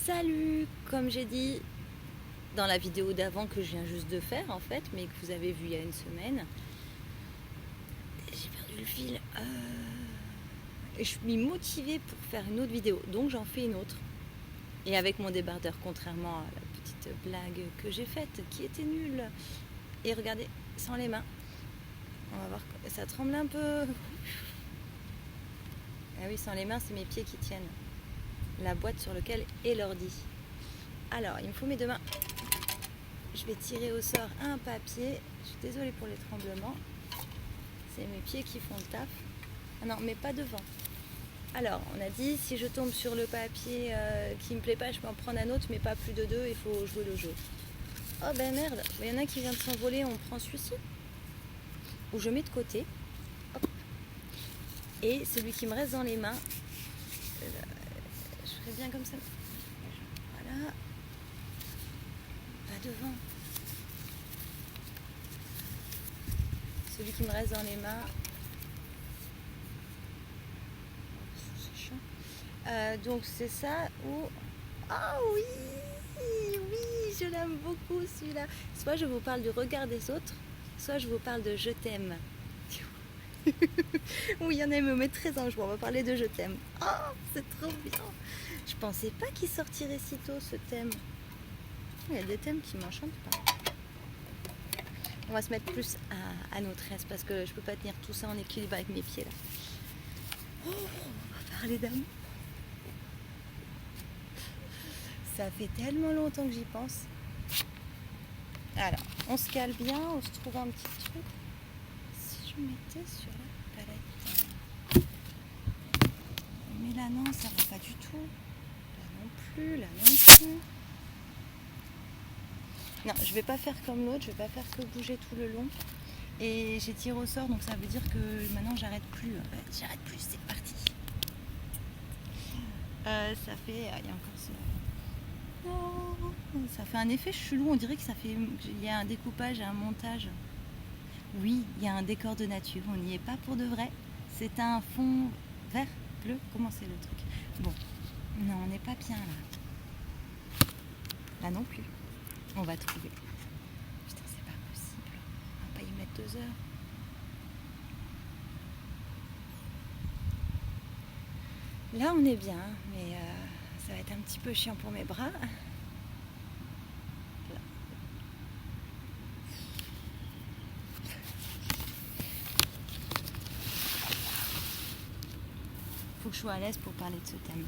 Salut! Comme j'ai dit dans la vidéo d'avant que je viens juste de faire en fait, mais que vous avez vu il y a une semaine, j'ai perdu le fil. Et je suis motivée pour faire une autre vidéo, donc j'en fais une autre. Et avec mon débardeur, contrairement à la petite blague que j'ai faite, qui était nulle. Et regardez, sans les mains. On va voir, ça tremble un peu. Ah oui, sans les mains, c'est mes pieds qui tiennent la boîte sur laquelle est l'ordi. Alors, il me faut mes deux mains. Je vais tirer au sort un papier. Je suis désolée pour les tremblements. C'est mes pieds qui font le taf. Ah non, mais pas devant. Alors, on a dit, si je tombe sur le papier qui me plaît pas, je peux en prendre un autre, mais pas plus de deux, il faut jouer le jeu. Oh ben merde, il y en a qui vient de s'envoler, on prend celui-ci. Ou je mets de côté. Hop. Et celui qui me reste dans les mains, je ferai bien comme ça. Voilà. Pas devant. Celui qui me reste dans les mains. C'est chiant. Donc c'est ça ou... Oh oui, oui, je l'aime beaucoup celui-là. Soit je vous parle du regard des autres, soit je vous parle de je t'aime. Oui, il y en a qui me mettent très en joie. On va parler de je t'aime. Oh, c'est trop bien. Je pensais pas qu'il sortirait si tôt ce thème. Il y a des thèmes qui m'enchantent pas. On va se mettre plus à notre aise parce que je peux pas tenir tout ça en équilibre avec mes pieds là. Oh, on va parler d'amour. Ça fait tellement longtemps que j'y pense. Alors, on se cale bien, on se trouve un petit truc. Si je mettais sur la palette. Mais là non, ça va pas du tout. Là non plus, là non plus. Non, je vais pas faire comme l'autre, je vais pas faire que bouger tout le long. Et j'ai tiré au sort, donc ça veut dire que maintenant j'arrête plus. J'arrête plus, c'est parti. Ça fait... Il y a encore ce... Oh, ça fait un effet chelou, on dirait que ça fait... Il y a un découpage et un montage. Oui, il y a un décor de nature, on n'y est pas pour de vrai. C'est un fond vert, bleu, comment c'est le truc? Bon, non, on n'est pas bien là. Là non plus. On va trouver. Putain, c'est pas possible. On va pas y mettre 2 heures. Là, on est bien, mais ça va être un petit peu chiant pour mes bras. Là. Faut que je sois à l'aise pour parler de ce thème.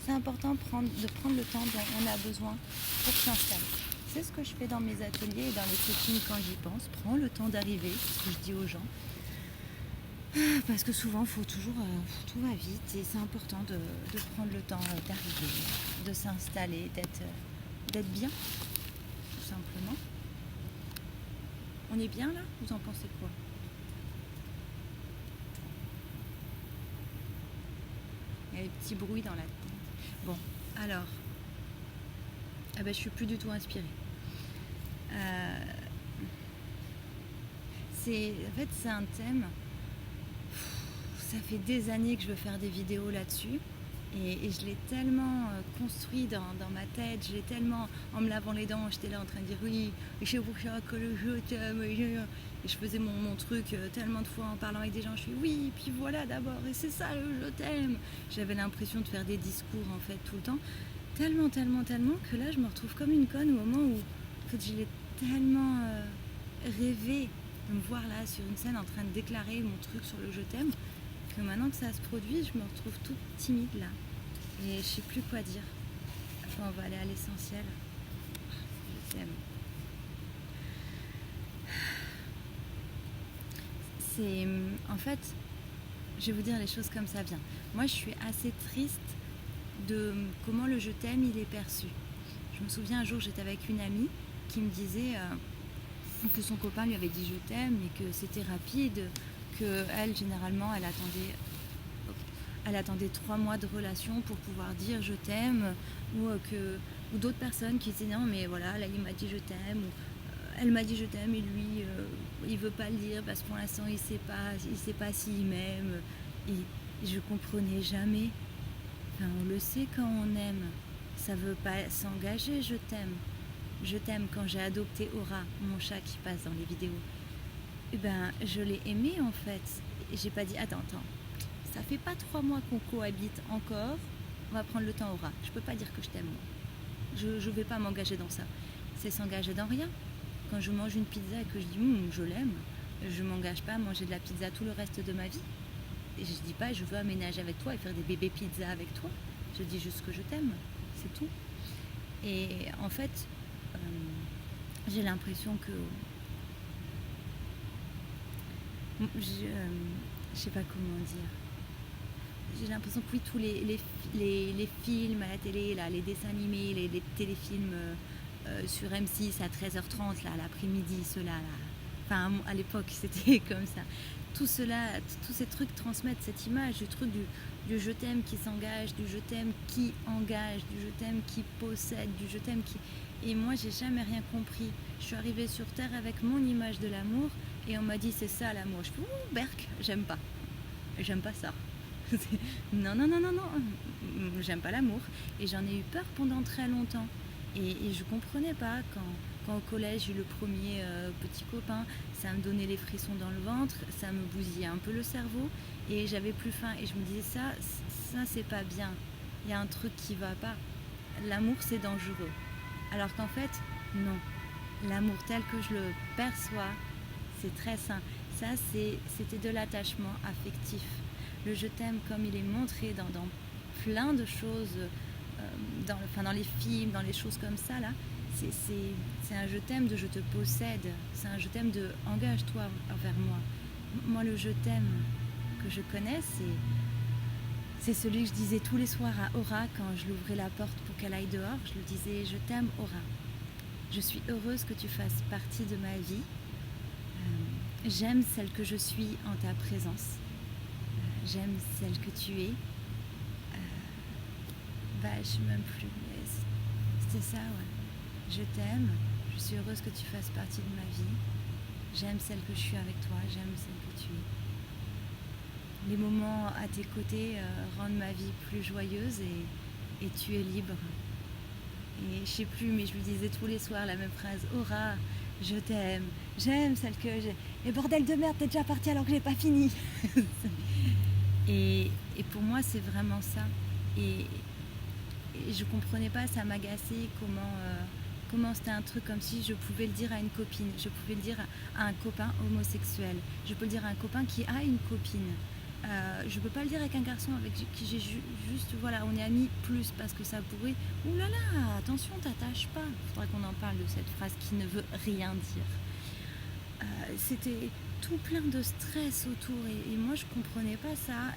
C'est important de prendre le temps dont on a besoin pour s'installer. C'est ce que je fais dans mes ateliers et dans les coachings quand j'y pense. Prends le temps d'arriver, c'est ce que je dis aux gens. Parce que souvent, tout va vite et c'est important de prendre le temps d'arriver, de s'installer, d'être bien, tout simplement. On est bien là? Vous en pensez quoi? Il y a des petits bruits dans la tête. Bon, alors, je suis plus du tout inspirée. En fait, c'est un thème. Ça fait des années que je veux faire des vidéos là-dessus. Et je l'ai tellement construit dans ma tête, je l'ai tellement, en me lavant les dents, j'étais là en train de dire oui, je pour ça que le je t'aime. Et je faisais mon truc tellement de fois en parlant avec des gens, je suis oui, puis voilà d'abord, et c'est ça le je t'aime. J'avais l'impression de faire des discours en fait tout le temps, tellement que là je me retrouve comme une conne au moment où en fait, je l'ai tellement rêvé de me voir là sur une scène en train de déclarer mon truc sur le je t'aime. Que maintenant que ça se produit, je me retrouve toute timide là. Et je sais plus quoi dire. Enfin, on va aller à l'essentiel. Je t'aime. C'est... En fait, je vais vous dire les choses comme ça vient. Moi, je suis assez triste de comment le je t'aime, il est perçu. Je me souviens un jour, j'étais avec une amie qui me disait que son copain lui avait dit je t'aime et que c'était rapide. Elle, généralement, elle attendait 3 mois de relation pour pouvoir dire je t'aime, ou d'autres personnes qui disaient non mais voilà, là il m'a dit je t'aime, ou elle m'a dit je t'aime et lui il veut pas le dire parce que pour l'instant il sait pas s'il m'aime, et je comprenais jamais. Enfin, le sais quand on aime. Ça veut pas s'engager, je t'aime. Je t'aime quand j'ai adopté Aura, mon chat qui passe dans les vidéos. Eh ben, je l'ai aimé en fait. Et j'ai pas dit, attends, ça fait pas 3 mois qu'on cohabite encore, on va prendre le temps Aura. Je peux pas dire que je t'aime moi. Je vais pas m'engager dans ça. C'est s'engager dans rien. Quand je mange une pizza et que je dis, je l'aime, je m'engage pas à manger de la pizza tout le reste de ma vie. Et je dis pas, je veux aménager avec toi et faire des bébés pizza avec toi. Je dis juste que je t'aime, c'est tout. Et en fait, j'ai l'impression que je sais pas comment dire. J'ai l'impression que oui, tous les films à la télé, là, les dessins animés, les téléfilms sur M6 à 13h30, là, l'après-midi, ceux-là, là. Enfin, à l'époque, c'était comme ça. Tout cela, tous ces trucs transmettent cette image du truc du je t'aime qui s'engage, du je t'aime qui engage, du je t'aime qui possède, du je t'aime qui... Et moi, j'ai jamais rien compris. Je suis arrivée sur Terre avec mon image de l'amour et on m'a dit c'est ça l'amour. Je fais berk, j'aime pas. J'aime pas ça. Non, j'aime pas l'amour. Et j'en ai eu peur pendant très longtemps. Et je comprenais pas quand au collège j'ai eu le premier petit copain, ça me donnait les frissons dans le ventre, ça me bousillait un peu le cerveau et j'avais plus faim. Et je me disais ça c'est pas bien. Il y a un truc qui va pas. L'amour c'est dangereux. Alors qu'en fait, non. L'amour tel que je le perçois, c'est très sain. Ça, c'était de l'attachement affectif. Le je t'aime comme il est montré dans plein de choses, dans les films, dans les choses comme ça, là, c'est un je t'aime de je te possède. C'est un je t'aime de engage-toi envers moi. Moi, le je t'aime que je connais, c'est celui que je disais tous les soirs à Aura quand je l'ouvrais la porte pour qu'elle aille dehors. Je lui disais je t'aime Aura. Je suis heureuse que tu fasses partie de ma vie. J'aime celle que je suis en ta présence. J'aime celle que tu es. Je sais même plus. C'était ça, ouais. Je t'aime. Je suis heureuse que tu fasses partie de ma vie. J'aime celle que je suis avec toi. J'aime celle que tu es. Les moments à tes côtés rendent ma vie plus joyeuse et tu es libre. Et je sais plus, mais je lui disais tous les soirs la même phrase. Aura, je t'aime. J'aime celle que j'ai. Et bordel de merde, t'es déjà parti alors que j'ai pas fini. et pour moi, c'est vraiment ça. Et je comprenais pas, ça m'agaçait comment c'était un truc comme si je pouvais le dire à une copine, je pouvais le dire à un copain homosexuel, je peux le dire à un copain qui a une copine. Je peux pas le dire avec un garçon avec qui j'ai juste, voilà, on est amis plus parce que ça pourrait, oulala, attention, t'attaches pas. Il faudrait qu'on en parle de cette phrase qui ne veut rien dire. C'était tout plein de stress autour et moi je comprenais pas ça.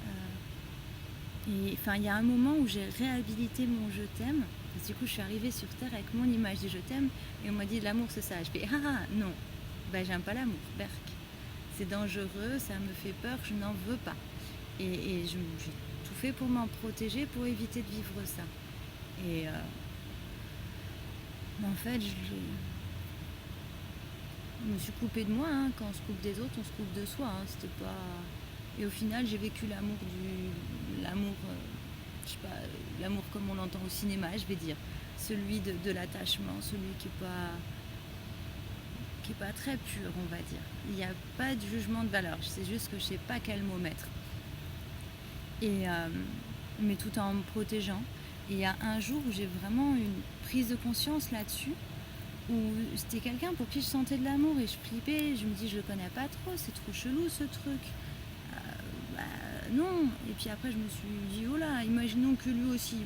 Et enfin, il y a un moment où j'ai réhabilité mon je t'aime. Parce que du coup, je suis arrivée sur Terre avec mon image du je t'aime et on m'a dit l'amour c'est ça. Je fais non, j'aime pas l'amour, berk. C'est dangereux, ça me fait peur, je n'en veux pas. Et j'ai tout fait pour m'en protéger, pour éviter de vivre ça. Et en fait, je me suis coupée de moi. Quand on se coupe des autres, on se coupe de soi. C'était pas... Et au final, j'ai vécu l'amour je sais pas, l'amour comme on l'entend au cinéma, je vais dire. Celui de l'attachement, celui qui est pas très pur, on va dire. Il n'y a pas de jugement de valeur. C'est juste que je sais pas quel mot mettre. Mais tout en me protégeant. Et il y a un jour où j'ai vraiment une prise de conscience là-dessus, où c'était quelqu'un pour qui je sentais de l'amour et je flippais, je me dis je le connais pas trop, c'est trop chelou ce truc. Non. Et puis après je me suis dit oh là, imaginons que lui aussi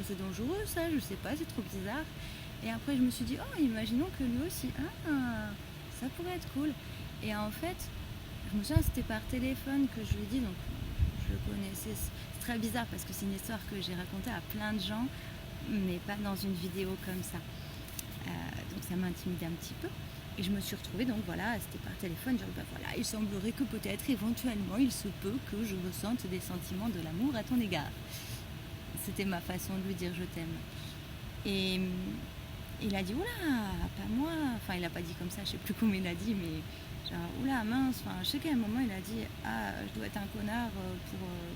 c'est dangereux ça, je sais pas, c'est trop bizarre. Et après je me suis dit oh, imaginons que lui aussi, ça pourrait être cool. Et en fait je me souviens c'était par téléphone que je lui ai dit, donc je le connaissais. C'est très bizarre parce que c'est une histoire que j'ai racontée à plein de gens mais pas dans une vidéo comme ça. Donc ça m'a intimidée un petit peu. Et je me suis retrouvée, donc voilà, c'était par téléphone, genre voilà, il semblerait que peut-être éventuellement il se peut que je ressente des sentiments de l'amour à ton égard. C'était ma façon de lui dire je t'aime. Et il a dit oula, pas moi, enfin il a pas dit comme ça, je sais plus comment il a dit, mais genre oula mince, enfin je sais qu'à un moment il a dit je dois être un connard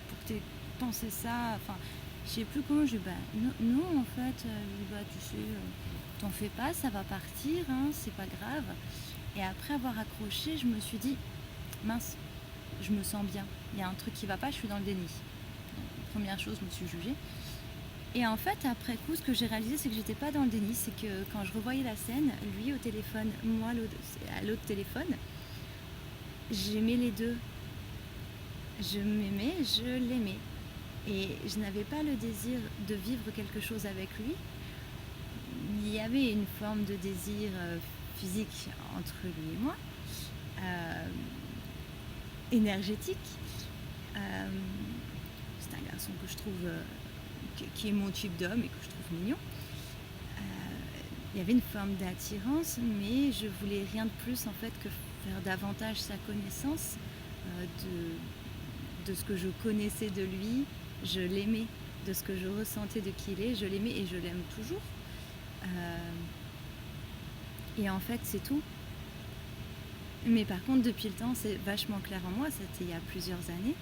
pour que t'aies pensé ça, enfin Je sais plus comment, je dis, bah non, non en fait, je dis, bah tu sais, t'en fais pas, ça va partir, hein, c'est pas grave. Et après avoir accroché, je me suis dit, mince, je me sens bien. Il y a un truc qui va pas, je suis dans le déni. Donc, première chose, je me suis jugée. Et en fait, après coup, ce que j'ai réalisé, c'est que j'étais pas dans le déni. C'est que quand je revoyais la scène, lui au téléphone, moi à l'autre téléphone, j'aimais les deux. Je m'aimais, je l'aimais. Et je n'avais pas le désir de vivre quelque chose avec lui. Il y avait une forme de désir physique entre lui et moi, énergétique. C'est un garçon que je trouve qui est mon type d'homme et que je trouve mignon. Il y avait une forme d'attirance, mais je voulais rien de plus en fait que faire davantage sa connaissance de ce que je connaissais de lui. Je l'aimais, de ce que je ressentais de qui il est, je l'aimais et je l'aime toujours. Et en fait, c'est tout. Mais par contre, depuis le temps, c'est vachement clair en moi, c'était il y a plusieurs années.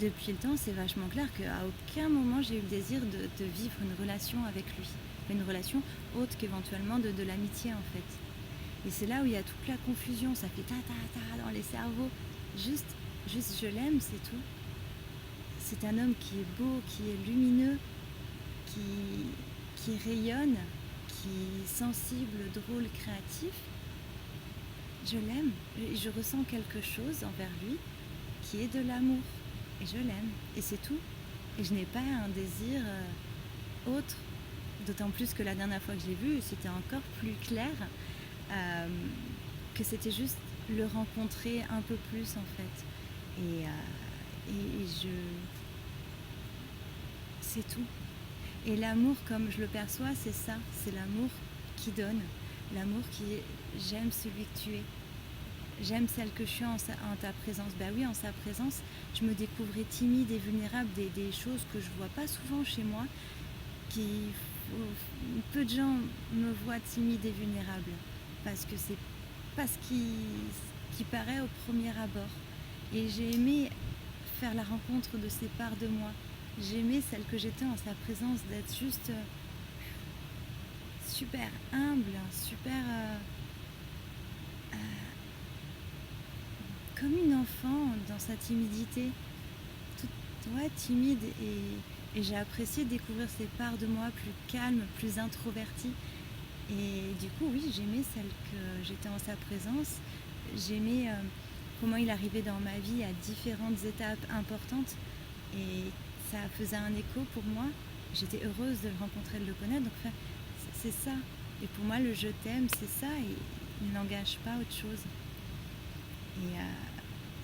Depuis le temps, c'est vachement clair qu'à aucun moment j'ai eu le désir de vivre une relation avec lui. Une relation autre qu'éventuellement de l'amitié en fait. Et c'est là où il y a toute la confusion, ça fait ta dans les cerveaux. Juste je l'aime, c'est tout. C'est un homme qui est beau, qui est lumineux, qui rayonne, qui est sensible, drôle, créatif. Je l'aime, je ressens quelque chose envers lui qui est de l'amour. Et je l'aime, et c'est tout. Et je n'ai pas un désir autre, d'autant plus que la dernière fois que je l'ai vu, c'était encore plus clair, que c'était juste le rencontrer un peu plus en fait. C'est tout. Et l'amour, comme je le perçois, c'est ça, c'est l'amour qui donne, l'amour qui est j'aime celui que tu es. J'aime celle que je suis en ta présence. Ben oui, en sa présence, je me découvrais timide et vulnérable des choses que je vois pas souvent chez moi. Peu de gens me voient timide et vulnérable parce que c'est pas ce qui paraît au premier abord. Et j'ai aimé faire la rencontre de ces parts de moi. J'ai aimé celle que j'étais en sa présence, d'être juste super humble, super... comme une enfant dans sa timidité, timide, et j'ai apprécié découvrir ces parts de moi plus calmes, plus introverties. Et du coup, oui, j'aimais celle que j'étais en sa présence, j'aimais comment il arrivait dans ma vie à différentes étapes importantes, et ça faisait un écho pour moi. J'étais heureuse de le rencontrer, de le connaître, donc enfin, c'est ça. Et pour moi, le je t'aime, c'est ça, et il n'engage pas autre chose. Et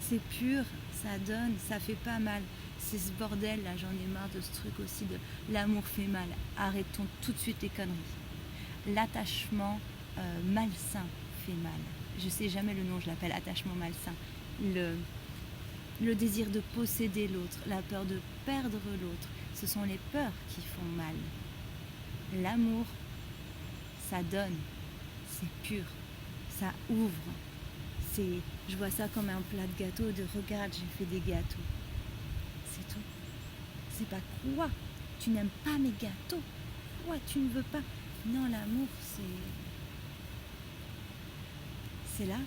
c'est pur, ça donne, ça fait pas mal. C'est ce bordel là, j'en ai marre de ce truc aussi de l'amour fait mal. Arrêtons tout de suite les conneries. L'attachement malsain fait mal. Je sais jamais le nom, je l'appelle attachement malsain. Le désir de posséder l'autre, la peur de perdre l'autre, ce sont les peurs qui font mal. L'amour, ça donne, c'est pur, ça ouvre. Je vois ça comme un plat de gâteau, de regarde, j'ai fait des gâteaux. C'est tout. C'est pas quoi, tu n'aimes pas mes gâteaux, quoi, tu ne veux pas. Non, l'amour, c'est là,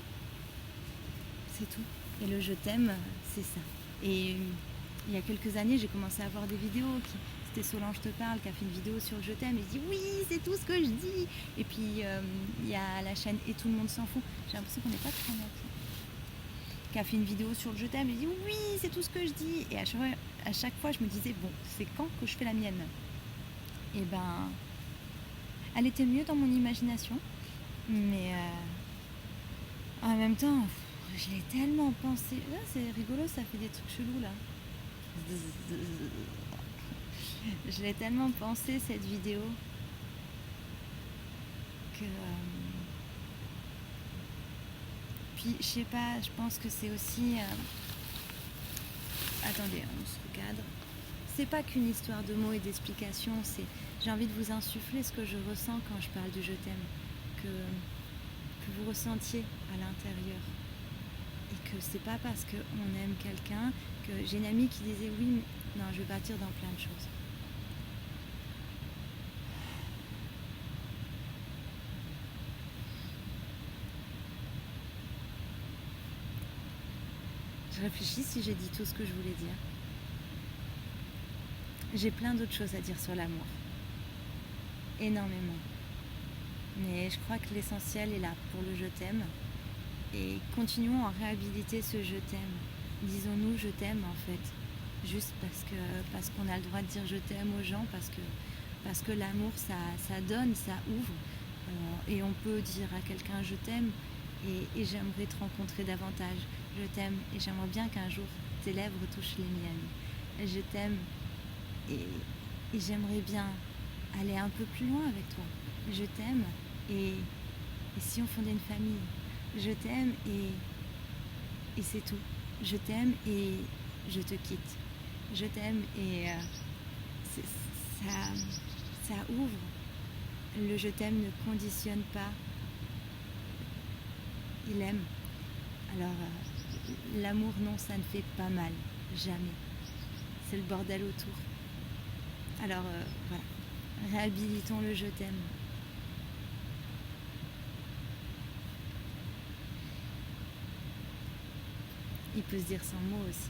c'est tout. Et le je t'aime, c'est ça. Et il y a quelques années, j'ai commencé à voir des vidéos c'était Solange te parle qui a fait une vidéo sur le je t'aime et je dis oui, c'est tout ce que je dis. Et puis il y a la chaîne Et tout le monde s'en fout, j'ai l'impression qu'on n'est pas très net, qui a fait une vidéo sur le je t'aime et je dis oui, c'est tout ce que je dis. Et à chaque fois je me disais bon, c'est quand que je fais la mienne? Et ben elle était mieux dans mon imagination, mais en même temps je l'ai tellement pensé. Là c'est rigolo, ça fait des trucs chelous là. Je l'ai tellement pensé cette vidéo que puis je sais pas, je pense que c'est aussi attendez, on se recadre. C'est pas qu'une histoire de mots et d'explications, j'ai envie de vous insuffler ce que je ressens quand je parle du je t'aime, que vous ressentiez à l'intérieur, et que c'est pas parce qu'on aime quelqu'un que j'ai une amie qui disait oui, non, je vais partir dans plein de choses. Je réfléchis si j'ai dit tout ce que je voulais dire. J'ai plein d'autres choses à dire sur l'amour. Énormément. Mais je crois que l'essentiel est là pour le je t'aime. Et continuons à réhabiliter ce je t'aime. Disons-nous je t'aime en fait. Juste parce qu'on a le droit de dire je t'aime aux gens, parce que l'amour ça donne, ça ouvre. Et on peut dire à quelqu'un je t'aime et j'aimerais te rencontrer davantage. Je t'aime et j'aimerais bien qu'un jour tes lèvres touchent les miennes. Je t'aime et j'aimerais bien aller un peu plus loin avec toi. Je t'aime et si on fondait une famille. Je t'aime et c'est tout. Je t'aime et je te quitte. Je t'aime et ça ouvre. Le je t'aime ne conditionne pas. Il aime. Alors l'amour, non, ça ne fait pas mal. Jamais. C'est le bordel autour. Alors voilà. Réhabilitons le je t'aime. Il peut se dire sans mots aussi.